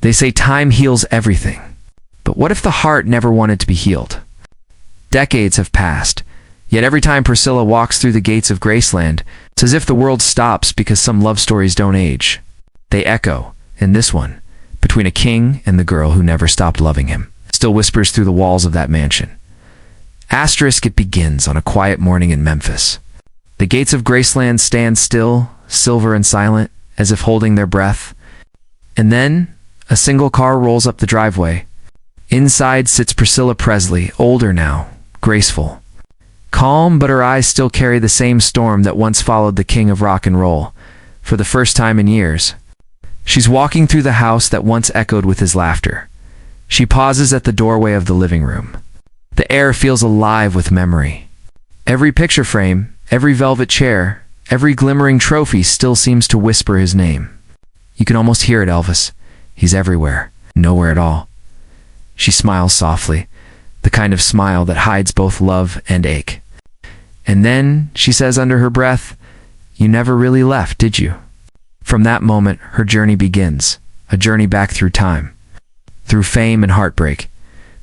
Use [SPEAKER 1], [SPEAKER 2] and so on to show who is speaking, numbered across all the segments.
[SPEAKER 1] They say time heals everything. But what if the heart never wanted to be healed? Decades have passed, yet every time Priscilla walks through the gates of Graceland, it's as if the world stops because some love stories don't age. They echo, and this one, between a king and the girl who never stopped loving him, still whispers through the walls of that mansion. Asterisk, it begins on a quiet morning in Memphis. The gates of Graceland stand still, silver and silent, as if holding their breath. And then, a single car rolls up the driveway. Inside sits Priscilla Presley, older now, graceful. Calm, but her eyes still carry the same storm that once followed the king of rock and roll, for the first time in years. She's walking through the house that once echoed with his laughter. She pauses at the doorway of the living room. The air feels alive with memory. Every picture frame, every velvet chair, every glimmering trophy still seems to whisper his name. You can almost hear it, Elvis. He's everywhere, nowhere at all. She smiles softly, the kind of smile that hides both love and ache. And then, she says under her breath, "You never really left, did you?" From that moment, her journey begins, a journey back through time, through fame and heartbreak,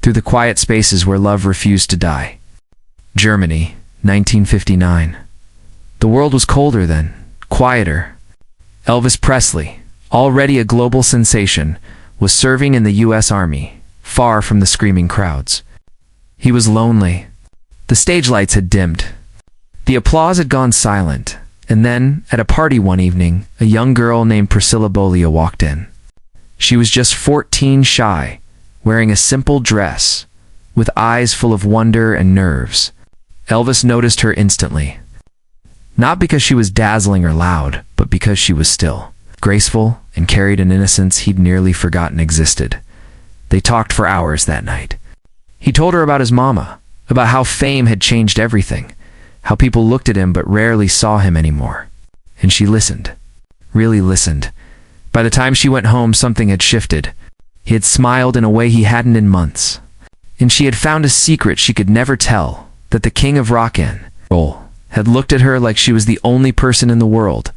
[SPEAKER 1] through the quiet spaces where love refused to die. Germany, 1959. The world was colder then, quieter. Elvis Presley, already a global sensation, was serving in the U.S. Army, far from the screaming crowds. He was lonely. The stage lights had dimmed. The applause had gone silent, and then, at a party one evening, a young girl named Priscilla Presley walked in. She was just 14, shy, wearing a simple dress, with eyes full of wonder and nerves. Elvis noticed her instantly. Not because she was dazzling or loud, but because she was still, graceful, and carried an innocence he'd nearly forgotten existed. They talked for hours that night. He told her about his mama, about how fame had changed everything, how people looked at him but rarely saw him anymore. And she listened, really listened. By the time she went home, something had shifted. He had smiled in a way he hadn't in months. And she had found a secret she could never tell, that the king of rock and roll had looked at her like she was the only person in the world.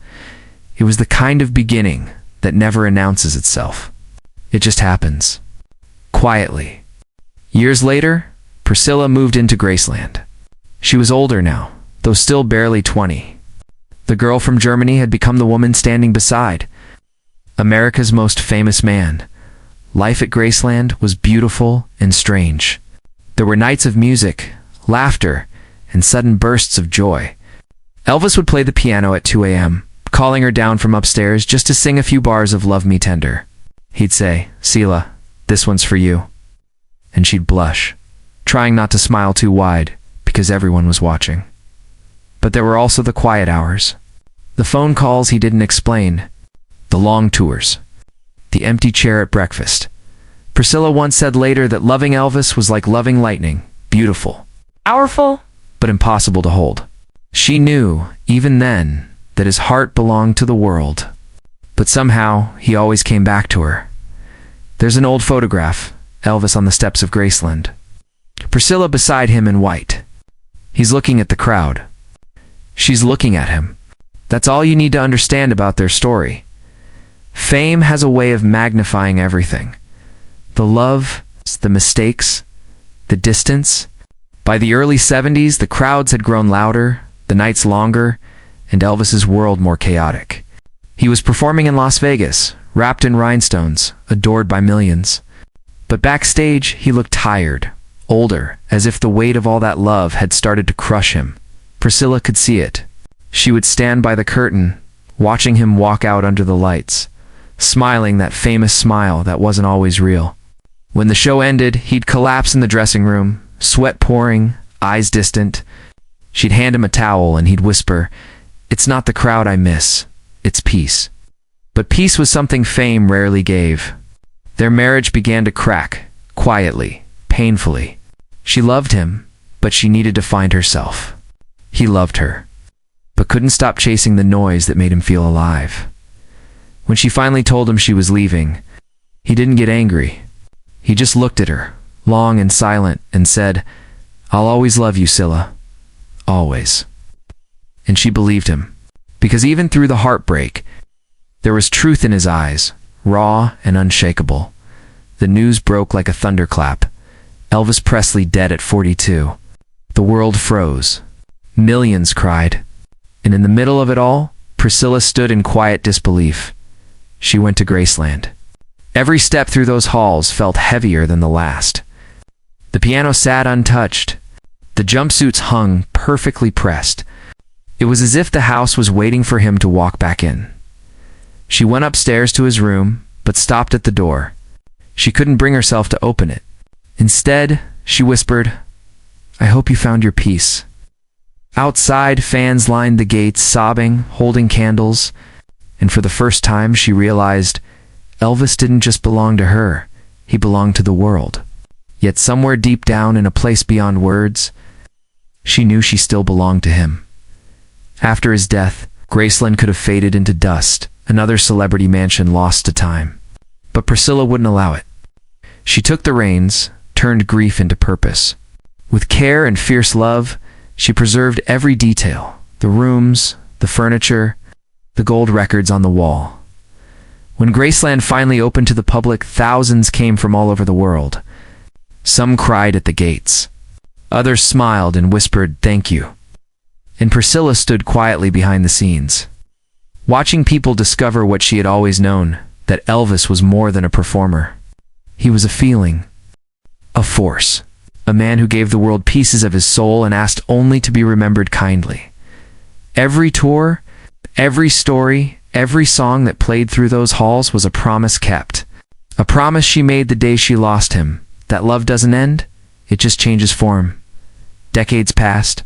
[SPEAKER 1] It was the kind of beginning that never announces itself. It just happens. Quietly. Years later, Priscilla moved into Graceland. She was older now, though still barely 20. The girl from Germany had become the woman standing beside America's most famous man. Life at Graceland was beautiful and strange. There were nights of music, laughter, and sudden bursts of joy. Elvis would play the piano at 2 a.m., calling her down from upstairs just to sing a few bars of Love Me Tender. He'd say, "Sheila, this one's for you." And she'd blush, trying not to smile too wide, because everyone was watching. But there were also the quiet hours, the phone calls he didn't explain, the long tours, the empty chair at breakfast. Priscilla once said later that loving Elvis was like loving lightning, beautiful, powerful, but impossible to hold. She knew, even then, that his heart belonged to the world. But somehow, he always came back to her. There's an old photograph, Elvis on the steps of Graceland. Priscilla beside him in white. He's looking at the crowd. She's looking at him. That's all you need to understand about their story. Fame has a way of magnifying everything. The love, the mistakes, the distance. By the early 70s, the crowds had grown louder, the nights longer, and Elvis's world more chaotic. He was performing in Las Vegas, wrapped in rhinestones, adored by millions. But backstage, he looked tired, older, as if the weight of all that love had started to crush him. Priscilla could see it. She would stand by the curtain, watching him walk out under the lights, smiling that famous smile that wasn't always real. When the show ended, he'd collapse in the dressing room, sweat pouring, eyes distant. She'd hand him a towel and he'd whisper, "It's not the crowd I miss, it's peace." But peace was something fame rarely gave. Their marriage began to crack, quietly, painfully. She loved him, but she needed to find herself. He loved her, but couldn't stop chasing the noise that made him feel alive. When she finally told him she was leaving, he didn't get angry. He just looked at her, long and silent, and said, "I'll always love you, Scylla. Always." And she believed him, because even through the heartbreak, there was truth in his eyes, raw and unshakable. The news broke like a thunderclap. Elvis Presley dead at 42. The world froze. Millions cried. And in the middle of it all, Priscilla stood in quiet disbelief. She went to Graceland. Every step through those halls felt heavier than the last. The piano sat untouched. The jumpsuits hung perfectly pressed. It was as if the house was waiting for him to walk back in. She went upstairs to his room, but stopped at the door. She couldn't bring herself to open it. Instead, she whispered, "I hope you found your peace." Outside, fans lined the gates, sobbing, holding candles, and for the first time she realized Elvis didn't just belong to her, he belonged to the world. Yet somewhere deep down in a place beyond words, she knew she still belonged to him. After his death, Graceland could have faded into dust, another celebrity mansion lost to time. But Priscilla wouldn't allow it. She took the reins, turned grief into purpose. With care and fierce love, she preserved every detail, the rooms, the furniture, the gold records on the wall. When Graceland finally opened to the public, thousands came from all over the world. Some cried at the gates. Others smiled and whispered, "Thank you." And Priscilla stood quietly behind the scenes, watching people discover what she had always known, that Elvis was more than a performer. He was a feeling, a force, a man who gave the world pieces of his soul and asked only to be remembered kindly. Every tour, every story, every song that played through those halls was a promise kept. A promise she made the day she lost him, that love doesn't end, it just changes form. Decades passed.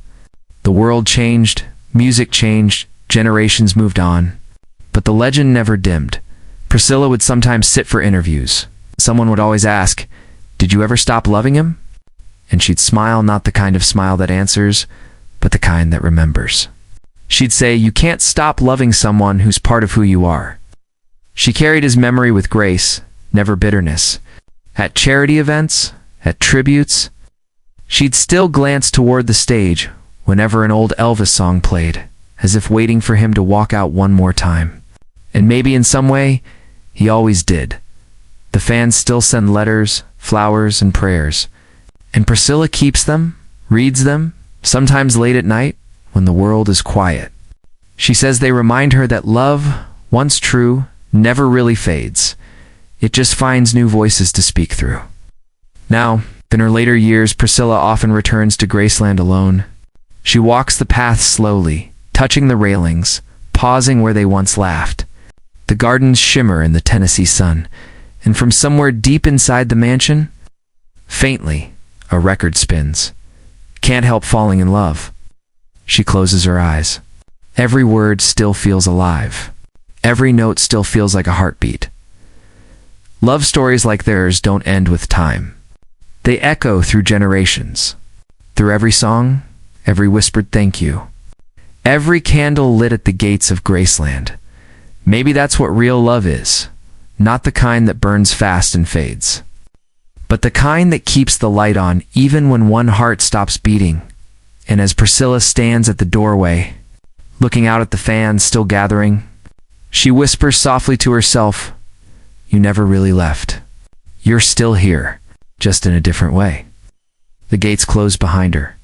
[SPEAKER 1] The world changed, music changed, generations moved on. But the legend never dimmed. Priscilla would sometimes sit for interviews. Someone would always ask, "Did you ever stop loving him?" And she'd smile, not the kind of smile that answers, but the kind that remembers. She'd say, "You can't stop loving someone who's part of who you are." She carried his memory with grace, never bitterness. At charity events, at tributes, she'd still glance toward the stage whenever an old Elvis song played, as if waiting for him to walk out one more time. And maybe in some way, he always did. The fans still send letters, flowers, and prayers. And Priscilla keeps them, reads them, sometimes late at night, when the world is quiet. She says they remind her that love, once true, never really fades. It just finds new voices to speak through. Now, in her later years, Priscilla often returns to Graceland alone. She walks the paths slowly, touching the railings, pausing where they once laughed. The gardens shimmer in the Tennessee sun, and from somewhere deep inside the mansion, faintly, a record spins. Can't help falling in love. She closes her eyes. Every word still feels alive. Every note still feels like a heartbeat. Love stories like theirs don't end with time. They echo through generations. Through every song, every whispered thank you. Every candle lit at the gates of Graceland. Maybe that's what real love is. Not the kind that burns fast and fades, but the kind that keeps the light on even when one heart stops beating. And as Priscilla stands at the doorway, looking out at the fans still gathering, she whispers softly to herself, "You never really left. You're still here, just in a different way." The gates close behind her.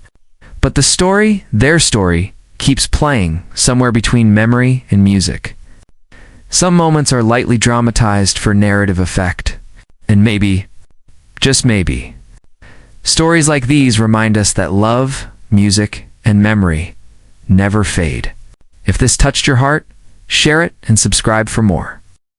[SPEAKER 1] But the story, their story, keeps playing somewhere between memory and music. Some moments are lightly dramatized for narrative effect. And maybe, just maybe, stories like these remind us that love, music, and memory never fade. If this touched your heart, share it and subscribe for more.